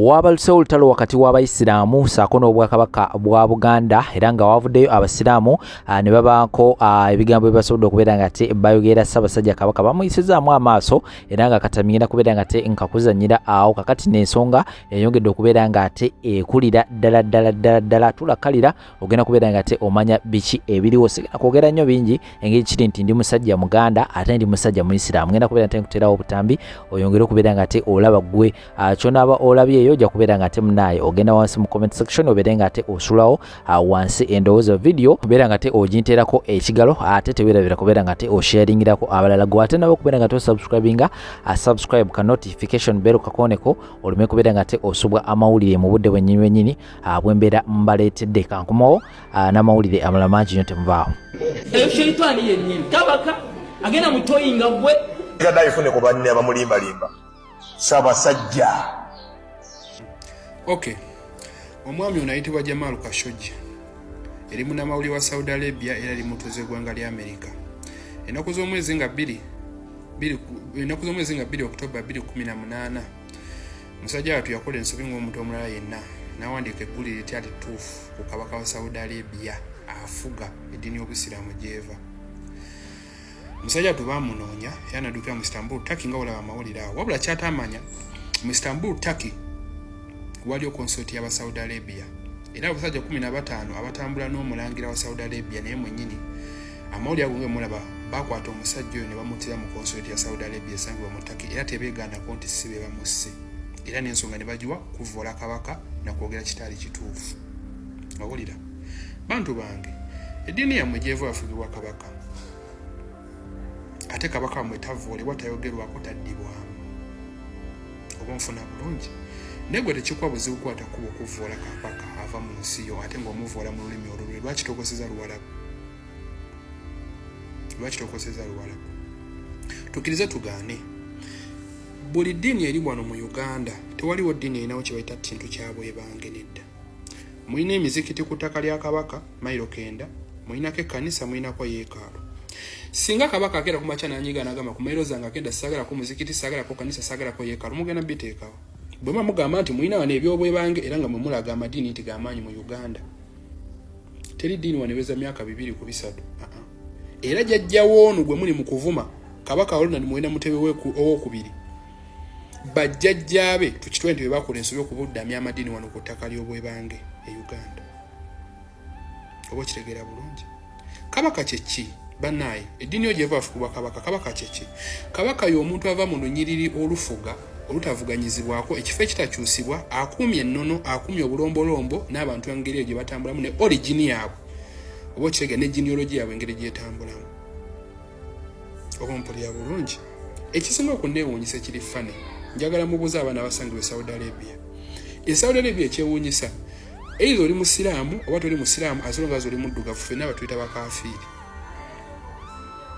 wabaluse olutalo wakati w'abayisiraamu saako n'obwakabaka bwa Buganda era nga wavuddeyo abasiraamu ne babaako ebigambo ebibasobodde okubeera nga te bayogera Ssaabasajja Kabaka bamuyisizaamu amaaso era nga katamigenda kubeera nga te nkakuzannyira awo kakati n'ensonga eyongedde okubeera nga te ekulira ddala tulakalira ogenda kubeera nga te omanya biki ebiriwo sigenda kwogera nnyo bingi engeri kiri nti ndi musajja Muganda ate ndi musajja Muisiraamu ngenda kubeera nti nkuterawo obutambi oyongere okubeera nga te olaba gwe ky'onaaba olabye eyo ojja kubeera nga te munaye ogenda wansi mu comment section obeere nga te osulawo wansi endowooza video obeera nga te oginterako ekigalo ate teweerabira kubeera nga te osharingirako abalala gwe ate nabo okubeera nga te osubscribinga subscribe ka notification bell kakoneko olume kubeera nga te osubwa amawulire mu budde bwennyini bwembeera mbaleetedde kankomawo n'amawulire amalala mangi nnyo temuvaawo eyo sheitani yennyini Kabaka agenda mutoyinga gwe gada ifune ku banne abamulimbalimba Ssaabasajja. Okay. Omwami ono ayitibwa Jamal Khashoggi. Eri munnamawulire wa Saudi Arabia era ali mutuuze gwanga lya America. Ennaku z'omwezi nga 2 Oktoba 2018 musajja wattu yakola ensobi ng'omuntu omulala yenna n'awandiika eggulire eryali ttuufu ku kabaka wa Saudi Arabia afuga eddiini y'Obusiraamu gy'eva. Musajja wattu baamunoonya era n'addukira mu Istanbul Turkey nga olaba amawulire awo wabula kyatamanya mu Istanbul Turkey waliyo konsoti y'aba Saudi Arabia era abasajja 15 abatambula n'omulangira wa Saudi Arabia naye mwennyini amawulire ago ng'emulaba bakwata omusajja oyo ne bamutira mu konsoti ya Saudi Arabia esangibwa mu Turkey era tebeegaanako nti si be bamusse era n'ensonga ne bagiwa kuvoola kabaka na kwogera kitaali kituufu. Mawulira bantu bange eddiini yammwe gy'eva afugibwa kabaka ate kabaka mwe tavoolebwa tayogerwako taddibwamu oba nfuna bulungi naye gwe tekikuwa buzibu kukwata kuba okuvoola kabaka ava mu nsi yo ate ng'omuvoola mu lulimi olulwe lwaki tokoseza luwalabu tukkirize tugaane buli ddiini eri wano mu Uganda tewaliwo ddiini erinawo kye bayita kintu kyabwebange nedda mulina emizikiti ku ttaka lya kabaka mayiro 9 mulinako ekkanisa mulinako yeekaalu singa kabaka akera kumakya nanyiga nagamba ku mayiro zange akenda sagalako muzikiti sagalako kanisa sagalako yeekaalu mugenda biteekawo bwe mugamba nti mulina wano ebyobwebange era nga mwe mulaga amadiini nti gamaanyi mu Uganda teri ddiini waneweza myaka 2 ku 3 era jjajjawo ono gwe muli mu kuvuma kabaka olona nimwena mutebe owokubiri bajjajjaabe tukitwe nti bwe bakola ensobi okubuddamya amadiini wano ku ttaka ly'obwebange e Uganda oba kitegeera bulungi kabaka kyeki bannaye eddiini yo gyeva afugibwa kabaka kyeki kabaka y'omuntu ava mu lunyiriri olufuga olutavuganyizibwako ekifo ekitakyusibwa akumye ennono akumye obulombolombo n'abantu engeri gye batambulamu ne origini yaabwe oba kitegeera ne genealogy yaabwe engeri gyetambulamu oba mpulira bulungi ekisinga okunneewuunyisa kiri fane njagala mubuuza abaana abasangibwa Saudi Arabia Saudi Arabia ekyewuunyisa either oli musiraamu oba toli musiraamu azolonga oli muddugavu ffenna abatuyita bakafiiri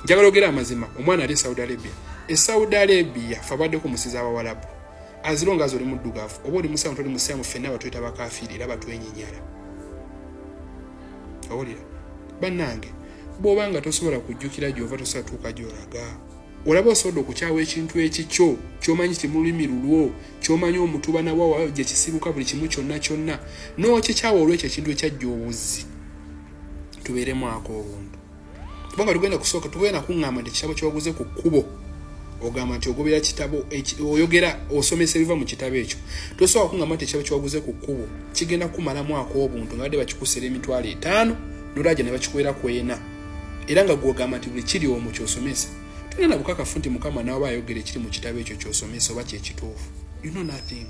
njagala ogera amazima omwana ali Saudi Arabia Saudi Arabia fabaddeko musiza abawalabu azilonga oli muddugavu oba oli musiraamu toli musiraamu ffenna abatuyita bakafiiri era batwenyinyala owulira bannange bw'obanga tosobola kujjukira gy'ova tosobola tuuka gy'olaga olaba osobola okukyawa ekintu ekikyo ky'omanyi ti mu lulimi lulwo ky'omanyi omutuba nawawa gye kisibuka buli kimu kyonna n'okikyawa olw'ekyo ekintu ekyajja obuzzi tubeeremu ako obuntu kubanga tugenda kusooka tugenda kuŋŋamba nti ekitabo kyewaguze ku kkubo ogamba nti ogobera kitabo oyogera osomesa ebiva mu kitabo ekyo tosobola kuŋŋamba nti ekitabo kyewaguze ku kkubo kigenda kumalamu ako obuntu nga badde bakikusera emitwalo 5 n'olwajja ne bakikuweera ku 4 era nga gwogamba nti buli kiri omwo ky'osomesa tugenda bukakafu nti mukama nawe ayogera ekiri mu kitabo ekyo ky'osomesa oba kyekituufu you know nothing.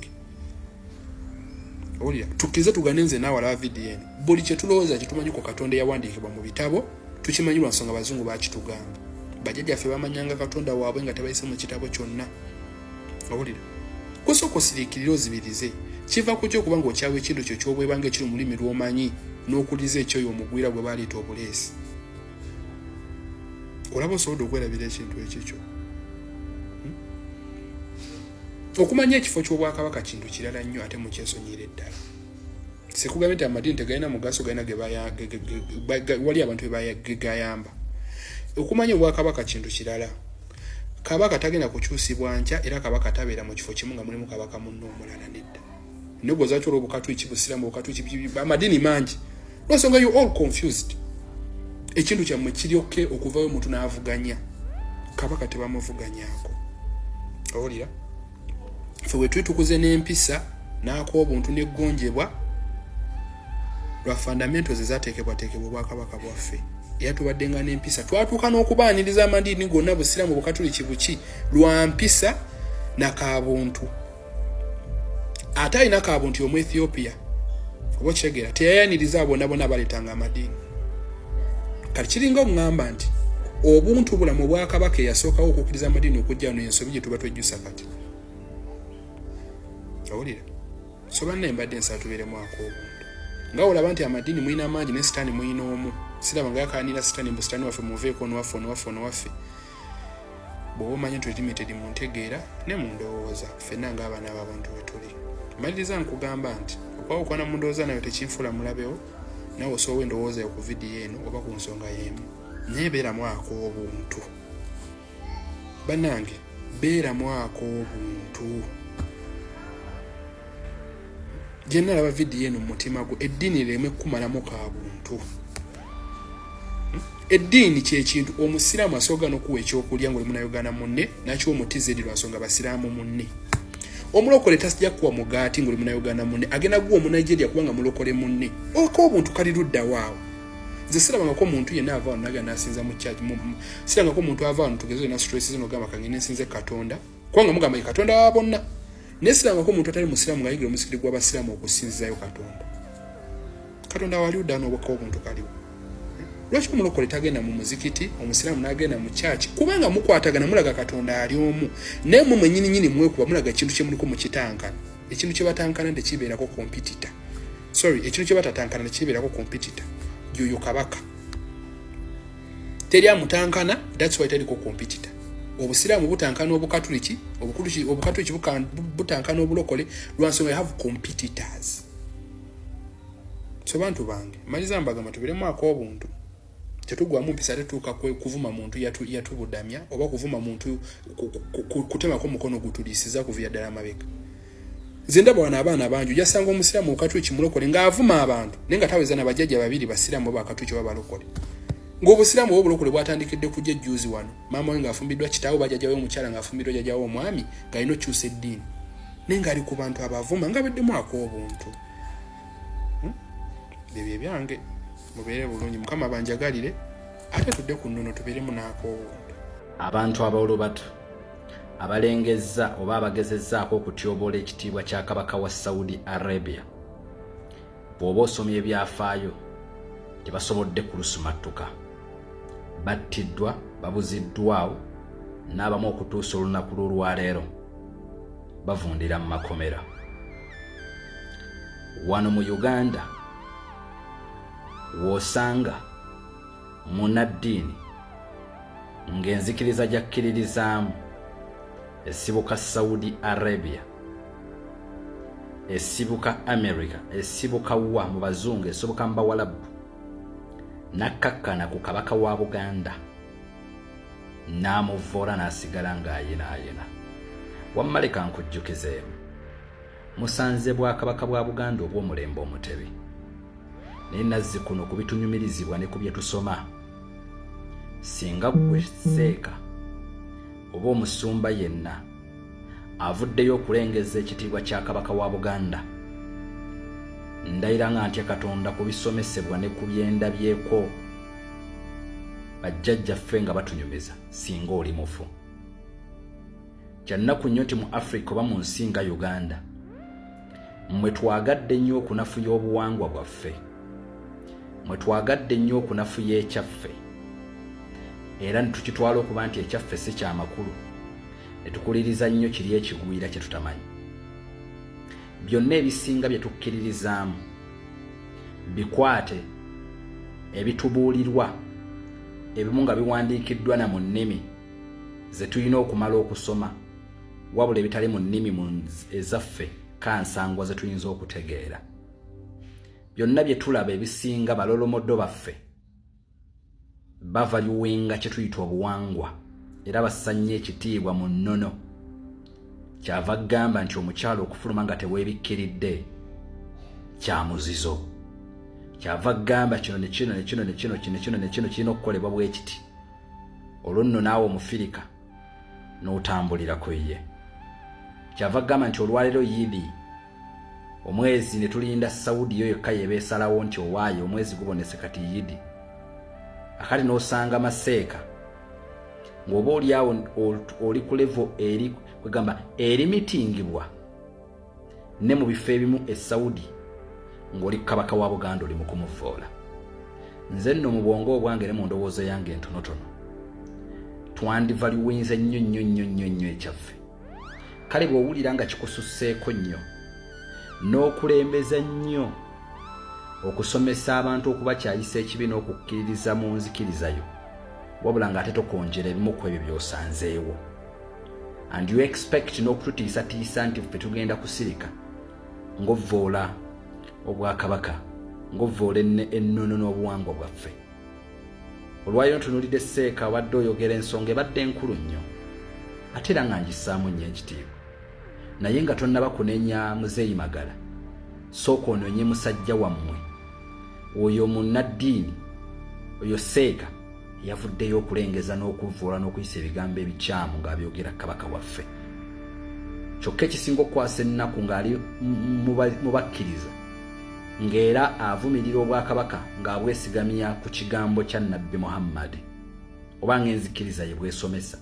Olira tukkirize tugane nze naawe alaba vidiyo eno buli kye tulowooza kitumanyi ku Katonda yawandiikibwa mu bitabo tukimanyi lwa nsonga bazungu baakitugamba bajjajjaffe bamanyanga Katonda waabwe nga tebayise mu kitabo kyonna. Olira kusooka osiriikirire ozibirize kiva ku kyo kubanga okyawa ekintu kyo ky'obwebange ekiri mu lulimi lw'omanyi n'okuliza ekyoyo omugwira gwe baaleeta obuleesi olaba osobola okwerabira ekintu ekikyo okumanya ekifo ky'obwakabaka kintu kirala nnyo ate mukyesonyiire ddala sikugambye nti amadiini tegalina mugaso galina wali abantu begayamba okumanya obwakabaka kintu kirala kabaka tagenda kukyusibwa nkya era kabaka tabeera mu kifo kimu nga mulimu kabaka munno omulala nedda nego zacho obukatoliki busiramu obukatoliki amadini mangi lwensonga you all confused ekintu kyammwe kiryoke okuvayo omuntu n'avuganya kabaka tebamuvuganyako owulira ffe we twetukuze n'empisa n'ako obuntu n'eggonjebwa lwa fundamentals ezateekebwateekebwa obwakabaka bwaffe era tubadde nga n'empisa twatuuka n'okubaaniriza amadini gonna busiramu bukatoliki buki lwa mpisa nakabuntu ate alina kabuntu omu Ethiopia oba kitegeera teyayaniriza bonna baleetanga amadini kati kiringa okugamba nti obuntu bulamu bwakabaka eyasookawo okukkiriza amadini okujja wano ensobi gye tuba twejjusa kati owulira so bannaye mbadde nsaba tubeeremu ak'obuntu nga olaba nti amadini mulina amangi ne sitaani mulina omu siraba nga yakaanira sitaani mbu sitaani waffe muveeko onowaffe bw'oba omanyi nti limited mu ntegeera ne mu ndowooza ffenna ng'abaana b'abantu bwe tuli maliriza nkugamba nti okwawukana mu ndowooza nayo tekinfuula mulabewo nawe osoowa endowooza yo ku vidiyo eno oba ku nsonga y'emu naye beeramu ak'obuntu bannange beeramu ak'obuntu gye nalaba vidiyo eno mu mutima gwo eddiini lireme kumalamu ka buntu eddiini kyekintu omusiraamu asooga n'okuwa ekyokulya ng'oli munauganda munne nakyo omutizedi lwa nsonga basiraamu munne omulokole tasijja kuwa mugaati ng'oli munauganda munne agenda guwa omunigeria kubanga mulokole munne oko obuntu kali ludda waawo nze sirabangako omuntu yenna ava wano nagenda nasinza mu church sirabangako omuntu ava wano tugeze na stress zino gamba kangene nsinze katonda kubanga mugamba ye katonda wa bonna naye sirabangako omuntu atali musiraamu ng'ayigira omusikiti gw'abasiraamu okusinzizayo katonda wali ludda n'obwako obuntu kaliwo lwaki omulokole tagenda mu muzikiti omusiraamu n'agenda mu church kubanga mukwatagana mulaga katonda ali omu naye mu mwennyini mwekuba mulaga ekintu kye muliko mu kitankana ekintu kye batankana tekibeerako competitor ekintu kye batatankana tekibeerako competitor yoyo kabaka teri amutankana that's why teriko competitor obusiraamu butankana obukatoliki butankana obulokole lwansonga have competitors so bantu bange maliza mbagamba tubeeremu ak'obuntu tetugwamu mpisa tetuuka kuvuma muntu yatubudamya oba kuvuma muntu kutemako mukono gutulisiza kuvira ddala amabega nze ndaba wano abaana bangi ojasanga omusiraamu okatuliki mulokole ng'avuma abantu naye nga taweza na bajjajja babiri basiraamu oba akatuliki oba balokole ng'obusiraamu oba obulokole bwatandikidde kujja ejjuuzi wano maama we ng'afumbiddwa kitaawe bajjajjawe omukyala ng'afumbiddwa jjajjawe omwami ng'alina okyusa eddiini naye ng'ali ku bantu abavuma nga beddemu ak'obuntu bebyo ebyange mubeere bulungi mukama banjagalire ate tudde ku nnono tubeeremu n'ak'obuntu abantu ab'olubatu abalengezza oba abagezezzaako okutyoboola ekitiibwa kya kabaka wa Saudi Arabia bw'oba osomye ebyafaayo tebasobodde kulusumattuka battiddwa babuziddwawo n'abamu okutuusa olunaku lw'olwaleero bavundira mu makomera wano mu Uganda wosanga munaddiini ng'enzikiriza gyakkiririzaamu esibuka Saudi Arabia esibuka America esibuka wa mu bazungu esibuka mu bawalabu nakkakkana ku kabaka wa Buganda n'amuvoola n'asigala ng'ayinaayina wamma leka nkujjukizeemu musanze bwakabaka bwa Buganda obw'omulembe omutebi naye nazzi kuno ku bitunyumirizibwa ne ku bye tusoma singa gwe seeka oba omusumba yenna avuddeyo okulengeza ekitiibwa kya kabaka wa Buganda ndayira nga ntya Katonda ku bisomesebwa ne ku byendabyeko bajjajjaffe nga batunyumiza singa oli mufu kyannaku nnyo nti mu Africa oba mu nsi nga Uganda mmwe twagadde nnyo okunafuya obuwangwa bwaffe mwe twagadde nnyo okunafuya ekyaffe era netukitwala okuba nti ekyaffe si kyamakulu netukuliriza nnyo kiri ekigwira kye tutamanyi byonna ebisinga bye tukkiririzaamu bikwate ebitubuulirwa ebimu nga biwandiikiddwa na mu nnimi ze tulina okumala okusoma wabula ebitali mu nnimi ezaffe kansangwa ze tuyinza okutegeera byonna bye tulaba ebisinga balolomoddo baffe bavaluwinga kye tuyita obuwangwa era basanye ekitiibwa mu nnono kyava gamba nti omukyalo okufuluma nga teweebikkiridde kya muzizo. Kyava gamba kino kirina okukolebwa bwe kiti. Olwo nno naawe omufirika n'otambulira ku ye. Kyava gamba nti olwaleero Yidi omwezi ne tulinda Saudi yo yokka yebeesalawo nti owaayo omwezi gubonese kati Yidi. Akati n'osanga Maseeka ng'oba oli awo oli ku levo eri kwegamba erimitingibwa ne mu bifo ebimu e Saudi ng'oli kabaka wa Buganda oli mu kumuvoola. Nze nno mu bwongo obwange ne mu ndowooza yange entonotono twandivaluwinze nnyo ekyaffe. Kale bw'owulira nga kikususseeko nnyo n'okulembeza nnyo okusomesa abantu okubakyayisa ekibi n'okukkiririza mu nzikirizayo, wabula ng'ate tokonjera ebimu ku ebyo by'osanzeewo. And you expect n'okututiisatiisa nti ffe tugenda kusirika ng'ovvoola obwakabaka, ng'ovvoola ennono n'obuwangwa bwaffe. Olwayo ntunuulidde Seeka wadde oyogera ensonga ebadde enkulu nnyo, ate era nga ngissaamu nnyo ekitiibwa. Naye nga tonnaba kunenya Muzeeyi Magala, sooka ononye musajja wammwe oyo munnaddiini oyo Seeka yavuddeyo okulengeza n'okuvvoola n'okuyisa ebigambo ebikyamu ng'abyogera kabaka waffe. Kyokka ekisinga okukwasa ennaku ng'ali mu bakkiriza ng'era avumirira obwakabaka ng'abwesigamya ku kigambo kya Nabbi Muhammad oba ng'enzikiriza ye bwesomesa.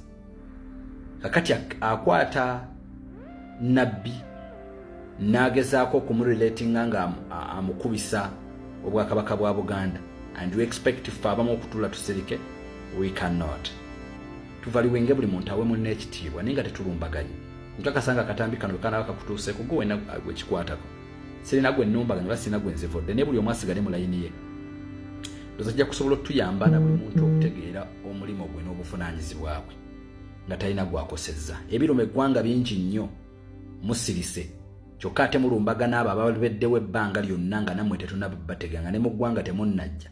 Kakati akwata Nabbi n'agezaako okumurelatinga nga amukubisa obwakabaka bwa Buganda. And you expect ffe abamu okutula tusirike? We cannot. Tuvaliwenge buli muntu awe munne ekitiibwa naye nga tetulumbaganye. Nkakasanga akatambi kano kana kakutuuseeko gwe wena gwe kikwatako. Sirina gwe nnumbaganye oba sirina gwe nzivodde naye buli omu asigale mu layini ye. Tozajja kusobola okutuyamba na buli muntu okutegeera omulimu gwe n'obuvunaanyizibwa bwe nga talina gwakosezza. Ebiruma eggwanga bingi nnyo musirise. Kyokka ate mulumbagana abo ababeddewo ebbanga lyonna nga nammwe tetunnabateganga ne mu ggwanga temunnajja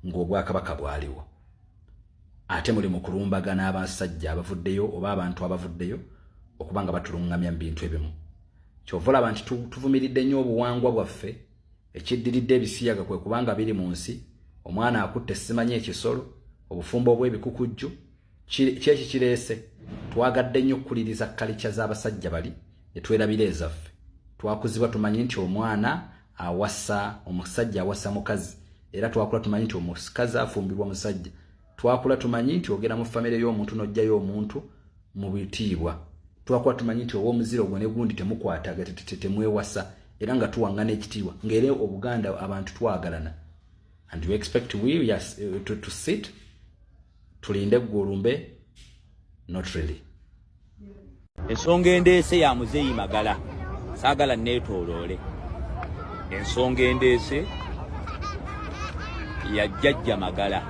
ng'obwakabaka bwaliwo. Ate muli mu kulumbagana abasajja abavuddeyo oba abantu abavuddeyo okuba nga batulungamya mu bintu ebimu. Kyova olaba nti tuvumiridde nnyo obuwangwa bwaffe. Ekiddiridde ebisiyaga kwe kubanga biri mu nsi. Omwana akutte simanyi ekisolo, obufumbo obw'ebikukujju, kyeki kireese. Twagadde nnyo okukuliriza kalica z'abasajja bali ne twerabira ezaffe. Twakuzibwa tumanyi nti omwana awasa omusajja awasa mukazi, era twakula tumanyi nti omukazi afumbirwa musajja. Twakula tumanyi nti ogera mu famire y'omuntu n'ojjayo omuntu mu bitiibwa. Twakula tumanyi nti ow'omuziro gwe ne gundi temukwataga temwewasa era nga tuwangana ekitiibwa. Ng'era Obuganda abantu twagalana. And you expect we to sit tulinde gwolumbe? Not really. Ensonga endeese ya Muzeeyi Magala saagala neetooloole. Ensonga endeese ya Jjajja Magala.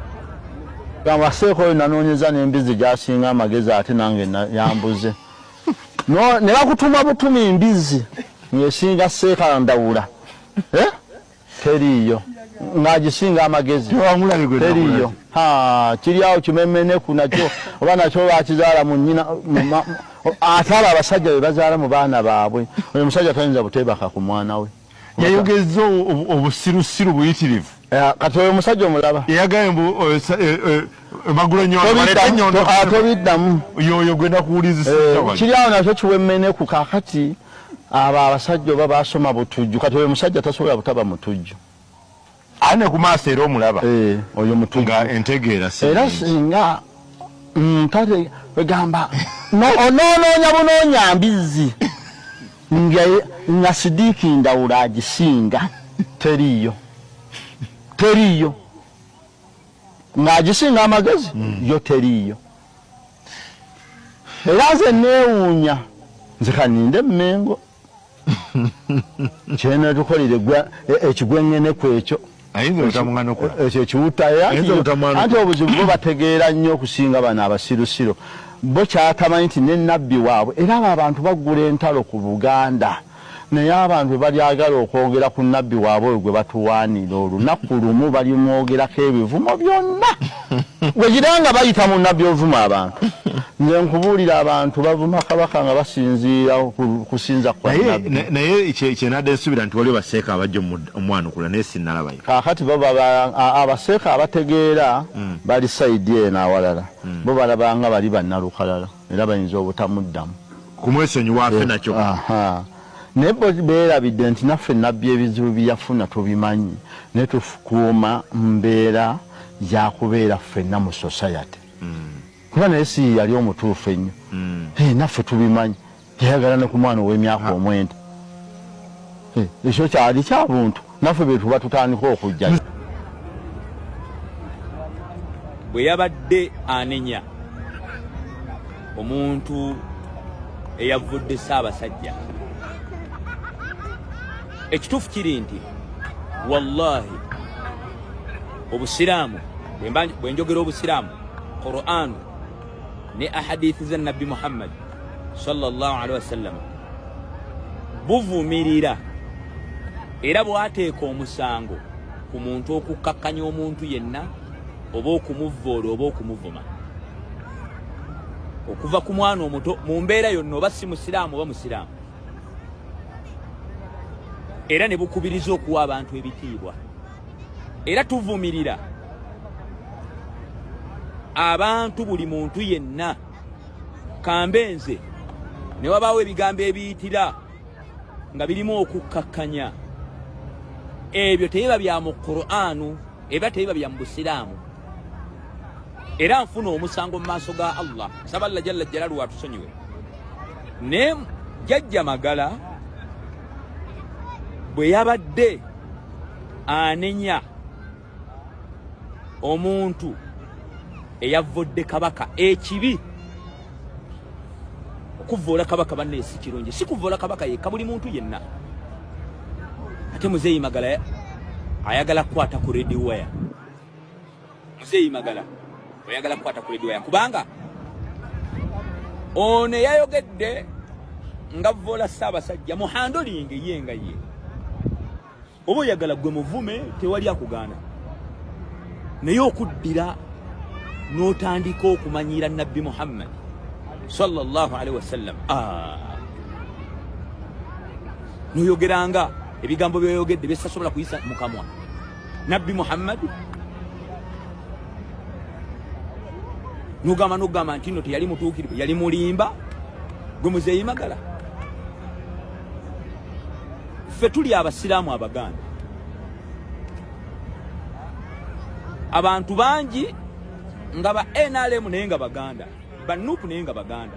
Gamba Seeka oyo nanoonyeza n'embizi gy'asinga amagezi ate nange yambuze. No, ne bakutuma butumi embizi ng'esinga Seeka ndawula. Teriiyo. Ng'agisinga amagezi. Teriiyo. Kiri awo kimemeneku nakyo oba nakyo bakizaala mu nnyina atala abasajja be bazaala mu baana baabwe. Oyo musajja tayinza buteebaka ku mwana we. Yayogezza obusirusiru buyitirivu. Kati oyo musajja omulaba. Yagaye magulu nnyo atobiddamu. Yoyo gwenda kuwulizisa. Kiri awo nakyo kiwemeneku kaakati abo abasajja oba baasoma butujju. Kati oyo musajja tasobola butaba mutujju. Ane ku maaso era omulaba. Oyo mutujju. Nga entegeera si. Era singa tate wegamba onoonya bunoonya mbizi nga Sidiiki Ndawula agisinga teriiyo. Ng'agisinga amagezi yo teriiyo. Era nze neewuunya nze kaninde Mmengo kyena tukolire ekigwengene kwekyo ekyo kiwutta anti obuzibu bwo bategeera nnyo okusinga bano abasirusiru. Bo kyatamanyi nti ne Nabbi waabwe era abo abantu baggula entalo ku Buganda naye abantu balyagala okwogera ku nabbi waabwe gwe batuwaanira olunaku lumu balimwogerako ebivumo byonna bwegira nga bayita mu nabbi ovuma abantu nze nkubuulira abantu bavuma kabaka nga basinziira kusinza kwa nabbi naye kyenadde nsubira nti waliwo baseeka abajja omwanukula naye sinnalabayo kaakati bo abaseeka abategeera bali sayidi eno awalala bo balabanga bali bannalukalala era bayinza obutamuddamu kumwesonyiwaffe nakyo naye bo beerabidde nti naffe nabbi ebizibu byeyafuna tubimanyi naye tukuuma mbeera yakubeera ffenna mu society kuba naye si yali omutuufu ennyo naffe tubimanyi yayagala ne ku mwana ow'emyaka omwenda ekyo kyali kya buntu naffe betuba tutandika okujja bwe yabadde anenya omuntu eyavudde Ssaabasajja ekituufu kiri nti wallahi obusiraamu bwe njogera obusiraamu Qur'an ne ahadithi za Nabbi Muhammad sallallahu alaihi wasallam buvumirira era bwateeka omusango ku muntu okukkakkanya omuntu yenna oba okumuvvoola oba okumuvuma okuva ku mwana omuto mu mbeera yonna oba si musiraamu oba musiraamu era ne bukubiriza okuwa abantu ebitiibwa era tuvumirira abantu buli muntu yenna kambenze ne wabaawo ebigambo ebiyitira nga birimu okukkakkanya ebyo tebiba bya mu Qur'anu eba tebiba bya mu busiraamu era nfuna omusango mu maaso ga Allah nsaba Allah jalla jalaluhu atusonyiwe ne jajja Magala bwe yabadde anenya omuntu eyavudde kabaka ekibi okuvoola kabaka banne si kirungi si kuvoola kabaka yekka buli muntu yenna ate Muzeeyi Magala ayagala kukwata ku red wire Muzeeyi Magala oyagala kukwata ku red wire kubanga ono yayogedde nga voola Ssaabasajja muhandolinge ye nga ye oba oyagala gwe muvume tewali akugaana naye okuddira n'otandika okumanyiira Nabbi Muhammad sallallahu alaihi wasallam noyogeranga ebigambo byoyogedde byesasobola kuyisa mu kamwa Nabbi Muhammad nogamba nti nno teyali mutuukirivu yali mulimba gwe Muzeeyi Magala ffe tuli abasiraamu Abaganda abantu bangi nga ba NRM naye nga Baganda ba NUP naye nga Baganda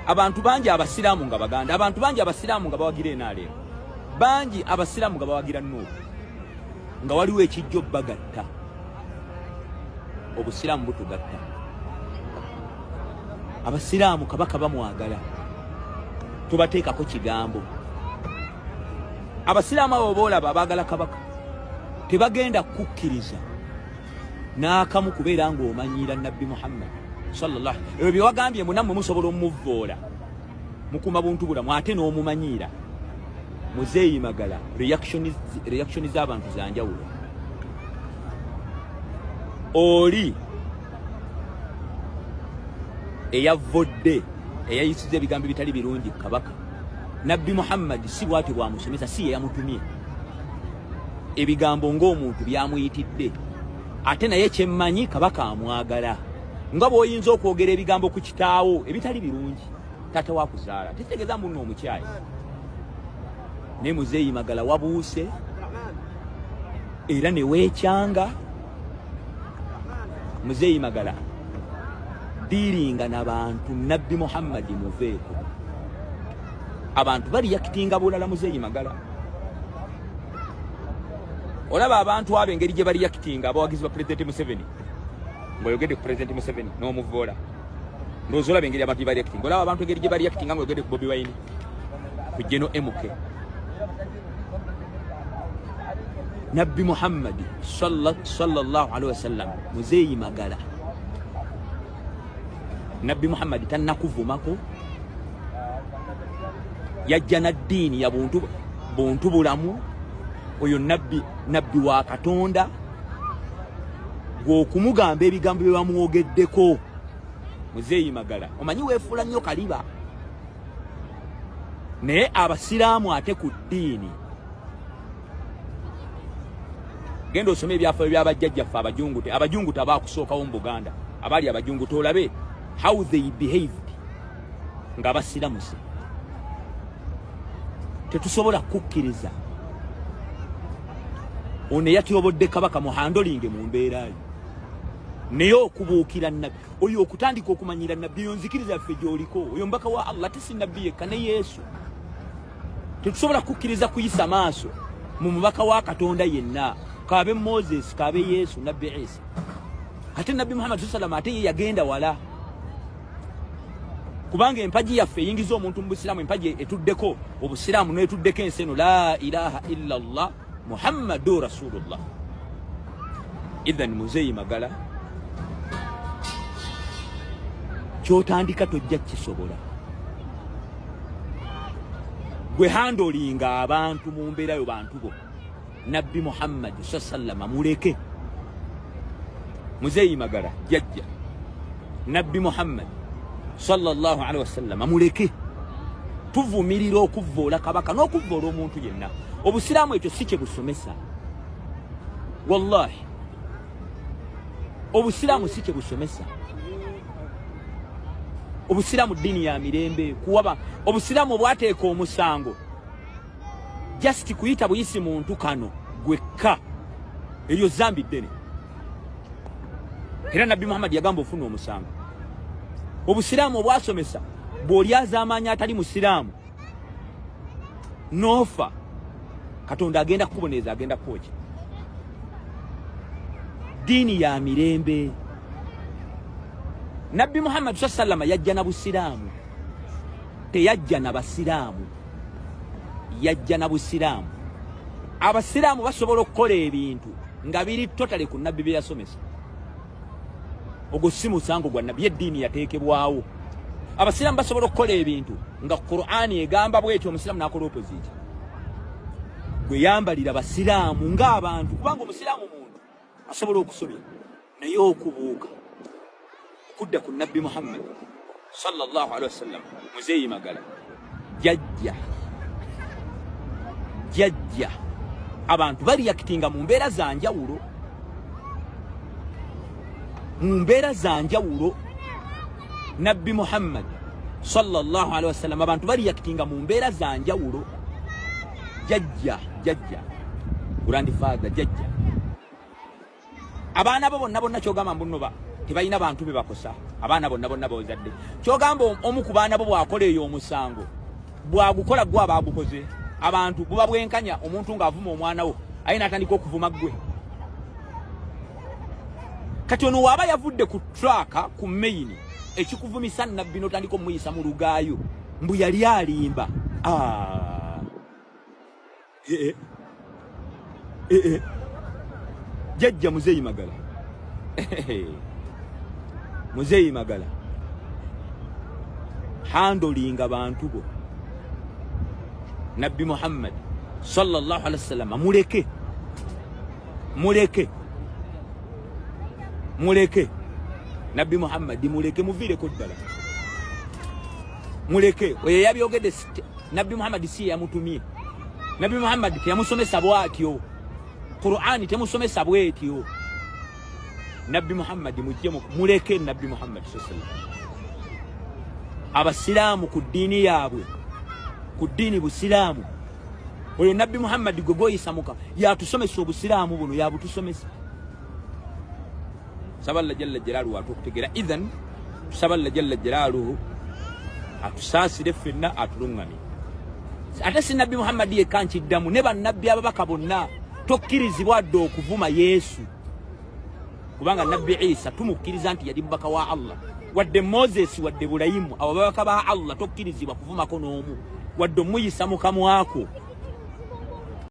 abantu bangi abasiraamu nga Baganda abantu bangi abasiraamu nga bawagira NRM bangi abasiraamu nga bawagira NUP nga waliwo ekijjo bagatta obusiraamu butugatta abasiraamu kabaka bamwagala tubateekako kigambo abasiraamu abo boolaba abaagala kabaka tebagenda kukkiriza n'akamu kubeera ng'omanyiira Nabbi Muhammad sallallahu ebyo bye wagambye munammwe musobola omuvvoola mukuma buntu bulamu ate n'omumanyiira Muzeeyi Magala reaction z'abantu zanjawulo oli eyavvodde eyayisiza ebigambo bitali birungi kabaka Nabbi Muhammad si bwati bwamusomesa si ye yamutumye ebigambo ng'omuntu byamuyitidde ate naye kyemmanyi kabaka amwagala nga bw'oyinza okwogera ebigambo ku kitaawo ebitali birungi taata wakuzaala tetegeeza munno omukyayi ne Muzeeyi Magala wabuuse era ne weekyanga Muzeeyi Magala diiringa n'abantu Nabbi Muhammad muveeko abantu bali yakitinga bulala Muzeeyi Magala olaba abantu abo engeri gye bali yakitinga abawagizi ba President Museveni ng'oyogedde ku President Museveni n'omuvoola ndowooza olaba engeri abantu gye bali yakitinga olaba abantu engeri gye bali yakitinga ng'oyogedde ku Bobi Wine ku General MK Nabbi Muhammad sallallahu alaihi wasallam Muzeeyi Magala Nabbi Muhammad tannakuvumako yajja na ddiini ya buntu bulamu oyo nabbi wa Katonda gwokumugamba ebigambo bye bamwogeddeko Muzeeyi Magala omanyi weefuula nnyo kaliba naye abasiraamu ate ku ddiini genda osome ebyafaayo by'abajjajjaffe abajunguta baakusookawo mu Buganda abaali abajunguta olabe how they behaved nga basiramuse tetusobola kukkiriza ono yatuyobodde kabaka muhandolinge mu mbeera yo naye okubuukira nabbi oyo okutandika okumanyira nabbi yo nzikiriza yaffe gy'oliko oyo mbaka wa Allah tesi nabbi yekka ne Yesu tetusobola kukkiriza kuyisa maaso mu mubaka wa Katonda yenna kabe Moses kabe Yesu nabbi Isa ate nabbi Muhammad sallallahu alaihi wasallam ate yagenda wala kubanga empaji yaffe yingiza omuntu mu Busiraamu empaji etuddeko Obusiraamu n'etuddeko enseno la ilaha illa Allah Muhammadur Rasulullah idhan Muzeeyi Magala kyotandika tojja kisobola gwe handolinga abantu mu mbeera yo bantu bo nabbi Muhammad sallallahu muleke Muzeeyi Magala jajja nabbi Muhammad sallallahu alaihi wasallam muleke tuvumirira okuvoola kabaka n'okuvoola omuntu yenna Obusiraamu ekyo si kye busomesa wallahi Obusiraamu si kye busomesa Obusiraamu ddiini ya mirembe kuwaba Obusiraamu bwateeka omusango just kuyita buyisi muntu kano gwekka eryo zambi ddene era nabbi Muhammad yagamba ofuna omusango Obusiraamu bwasomesa bw'olyaza amaanyi atali musiraamu nofa Katonda agenda kuboneeza agenda kwoki ddiini ya mirembe nabbi Muhammad sallallahu yajja na Busiraamu teyajja na basiraamu yajja na Busiraamu abasiraamu basobola okukola ebintu nga biri totale ku nabbi bye yasomesa ogwo si musango gwa nabbi eddiini yateekebwawo abasiraamu basobola okukola ebintu nga Qur'ani egamba bwetyo omusiraamu n'akola opposite gwe yambalira basiraamu ng'abantu kubanga omusiraamu muntu asobola okusobya naye okubuuka kudda ku nabbi Muhammad sallallahu alaihi wasallam Muzeeyi Magala jajja abantu bali yakitinga mu mbeera za njawulo nabbi Muhammad sallallahu alaihi wasallam abantu bali yakitinga mu mbeera za njawulo jajja grandfather jajja abaana bo bonna kyogamba mbunoba tebalina bantu be bakosa abaana bonna bozadde kyogamba omu ku baana bo bwakola eyo omusango bwagukola gwa bagukoze abantu buba bwenkanya omuntu ng'avuma omwana wo ayina atandika okuvuma gwe kati ono waba yavudde ku traka ku main ekikuvumisa nabbi n'otandika omuyisa mu lugaayo mbu yali alimba jajja Muzeeyi Magala Muzeeyi Magala handolinga bantu bo nabbi Muhammad sallallahu alaihi wasallam muleke nabbi Muhammad muleke muvire ko ddala muleke oyo yabyogedde nabbi Muhammad si yamutumye nabbi Muhammad teyamusomesa bwatyo Qur'ani temusomesa bwetyo nabbi Muhammad mujje muleke nabbi Muhammad sallallahu alaihi wasallam abasiraamu ku ddiini yaabwe ku ddiini Busiraamu oyo nabbi Muhammad gogoyisa muka yatusomesa Obusiraamu buno yabutusomesa saballa jalla jalaaluhu atukutegera idhan saballa jalla jalaaluhu atusaasire ffenna atulungami ate si nabbi Muhammad yekanchiddamu ne bannabbi ababaka bonna tokkirizibwa dde okuvuma Yesu kubanga nabbi Isa tumukkiriza nti yali mubaka wa Allah wadde Moses wadde Ibrahimu abo babaka ba Allah tokkirizibwa kuvumako n'omu wadde omuyisa mukamwako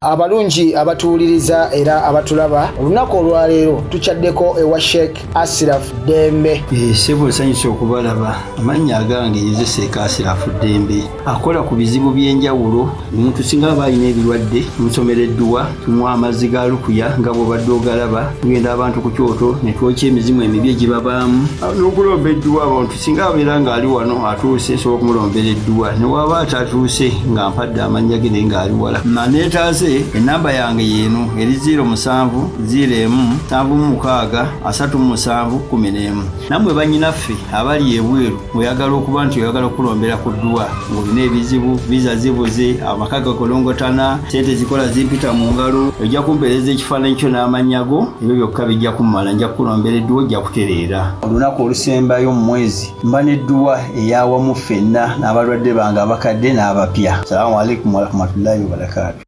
Abalungi abatuuliriza era abatulaba olunaku olwaleero tuchaddeko ewa Sheikh Ashraf Dembe. Sebo sanyusa okubalaba amannya agange Seeka Ashraf Dembe akola ku bizibu by'enjawulo. Omuntu singa aba alina ebirwadde musomereddwa tunywa amazzi ga lukuya nga bw'obadde ogalaba tugenda abantu ku kyoto ne twokya emizimu emibi egibabaamu n'okulombeddwa abantu singa abeera ng'ali wano atuuse nsobola okumulombereddwa ne waba atatuuse nga mpadde amannya ge naye ng'ali wala neetaase enamba yange yeeno eri 0701763711 nammwe bannyinaffe abali ebweru oyagala okuba nti oyagala okulombera ku ddwa ng'olina ebizibu viza zibuze amaka gakolongotana sente zikola zimpita mu ngalo ojja kumpeereza ekifaananyi kyo n'amannya go ebyo byokka bijja kummala nja kukulombera eddwa ojja kutereera olunaku olusembayo mu mwezi mba n'eddwa eyawamu ffenna n'abalwadde bange abakadde n'abapya. Salaamu alaikum warahmatullahi wabarakatuh.